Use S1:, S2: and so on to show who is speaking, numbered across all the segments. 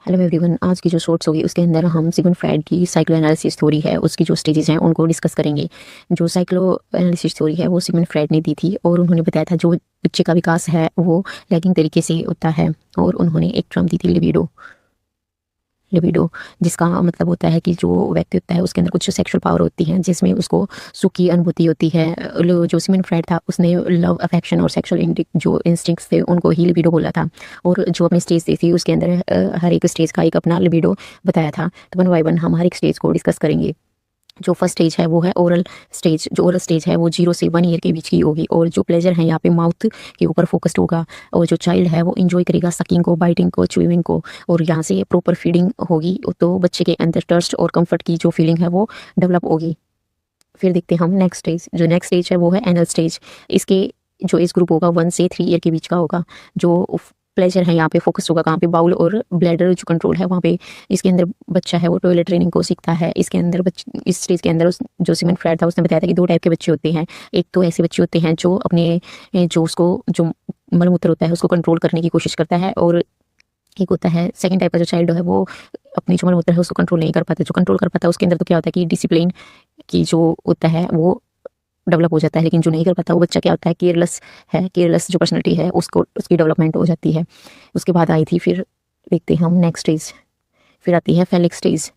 S1: Hello everyone, आज की जो शॉर्ट्स होगी उसके अंदर हम सिगमंड फ्राइड की साइको एनालिसिस थ्योरी है, उसकी जो स्टेजेस हैं उनको डिस्कस करेंगे। जो साइको एनालिसिस थ्योरी है वो सिगमंड फ्राइड ने दी थी और उन्होंने बताया था जो बच्चे का विकास है वो लैगिंग तरीके से होता है। और उन्होंने एक टर्म दी थी लिबिडो। लिबिडो जिसका मतलब होता है कि जो व्यक्ति होता है उसके अंदर कुछ सेक्सुअल पावर होती है जिसमें उसको सुख की अनुभूति होती है। जो सिगमंड फ्राइड था उसने लव अफेक्शन और सेक्सुअल जो इंस्टिंक्ट्स थे उनको ही लिबिडो बोला था। और जो अपनी स्टेज दी थी उसके अंदर हर एक स्टेज का एक अपना लिबिडो बताया था। तो वन बाय वन हम हर एक स्टेज को डिस्कस करेंगे। जो फर्स्ट स्टेज है वो है ओरल स्टेज। जो ओरल स्टेज है वो 0 से 1 ईयर के बीच की होगी और जो प्लेजर है यहाँ पे माउथ के ऊपर फोकस्ड होगा। और जो चाइल्ड है वो इंजॉय करेगा सकिंग को, बाइटिंग को, च्यूइंग को। और यहाँ से प्रॉपर फीडिंग होगी तो बच्चे के अंदर ट्रस्ट और कंफर्ट की जो फीलिंग है वो डेवलप होगी। फिर देखते हैं हम नेक्स्ट स्टेज। जो नेक्स्ट स्टेज है वो है एनल स्टेज। इसके जो एज ग्रुप होगा 1 से 3 ईयर के बीच का होगा। जो प्लेजर है यहाँ पे फोकस होगा कहाँ पे, बाउल और ब्लैडर जो कंट्रोल है वहाँ पे। इसके अंदर बच्चा है वो टॉयलेट ट्रेनिंग को सीखता है। इसके अंदर इस स्टेज के अंदर जो सिगमंड फ्राइड था उसने बताया था कि 2 टाइप के बच्चे होते हैं। एक तो ऐसे बच्चे होते हैं जो अपने जो उसको जो मलमूत्र होता है उसको कंट्रोल करने की कोशिश करता है। और एक होता है सेकंड टाइप का जो चाइल्ड है वो अपनी जो मलमूत्र है उसको कंट्रोल नहीं कर पाता। जो कंट्रोल कर पाता है उसके अंदर तो क्या होता है कि डिसिप्लिन की जो होता है वो डेवलप हो जाता है। लेकिन जो नहीं कर पाता वो बच्चा क्या होता है, केयरलेस है। केयरलेस जो पर्सनैलिटी है उसको उसकी डेवलपमेंट हो जाती है। उसके बाद आई थी, फिर देखते हैं हम नेक्स्ट स्टेज। फिर आती है फेलिक स्टेज।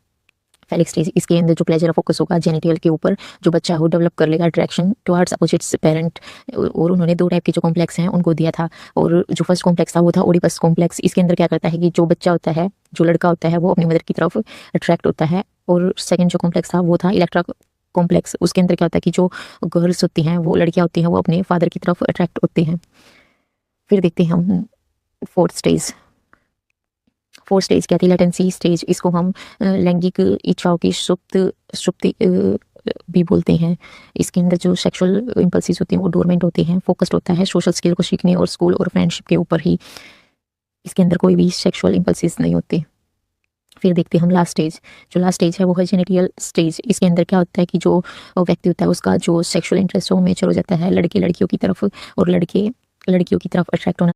S1: फेलिक स्टेज इसके अंदर जो प्लेजर फोकस होगा जेनिटल के ऊपर। जो बच्चा है वो डेवलप कर लेगा अट्रैक्शन टुवर्ड्स अपोजिट्स पेरेंट। और उन्होंने 2 टाइप के जो कॉम्प्लेक्स हैं उनको दिया था। और जो फर्स्ट कॉम्प्लेक्स था वो था ओडिपस कॉम्प्लेक्स। इसके अंदर क्या करता है कि जो बच्चा होता है, जो लड़का होता है वो अपनी मदर की तरफ अट्रैक्ट होता है। और सेकंड जो कॉम्प्लेक्स था वो था इलेक्ट्रा कॉम्प्लेक्स। उसके अंदर क्या होता है कि जो गर्ल्स होती हैं वो लड़कियां होती हैं वो अपने फादर की तरफ अट्रैक्ट होते हैं। फिर देखते हैं हम फोर्थ स्टेज। फोर्थ स्टेज क्या थी, लेटेंसी स्टेज। इसको हम लैंगिक इच्छाओं की सुप्ति भी बोलते हैं। इसके अंदर जो सेक्सुअल इम्पल्सिस होते हैं वो डोरमेंट होते हैं। फोकस्ड होता है सोशल स्किल को सीखने और स्कूल और फ्रेंडशिप के ऊपर ही। इसके अंदर कोई भी सेक्सुअल इम्पल्सिस नहीं होते। फिर देखते हैं हम लास्ट स्टेज। जो लास्ट स्टेज है वो है जेनिटल स्टेज। इसके अंदर क्या होता है कि जो व्यक्ति होता है उसका जो सेक्सुअल इंटरेस्ट वो मेच्योर हो जाता है लड़के लड़कियों की तरफ और लड़के लड़कियों की तरफ अट्रैक्ट होना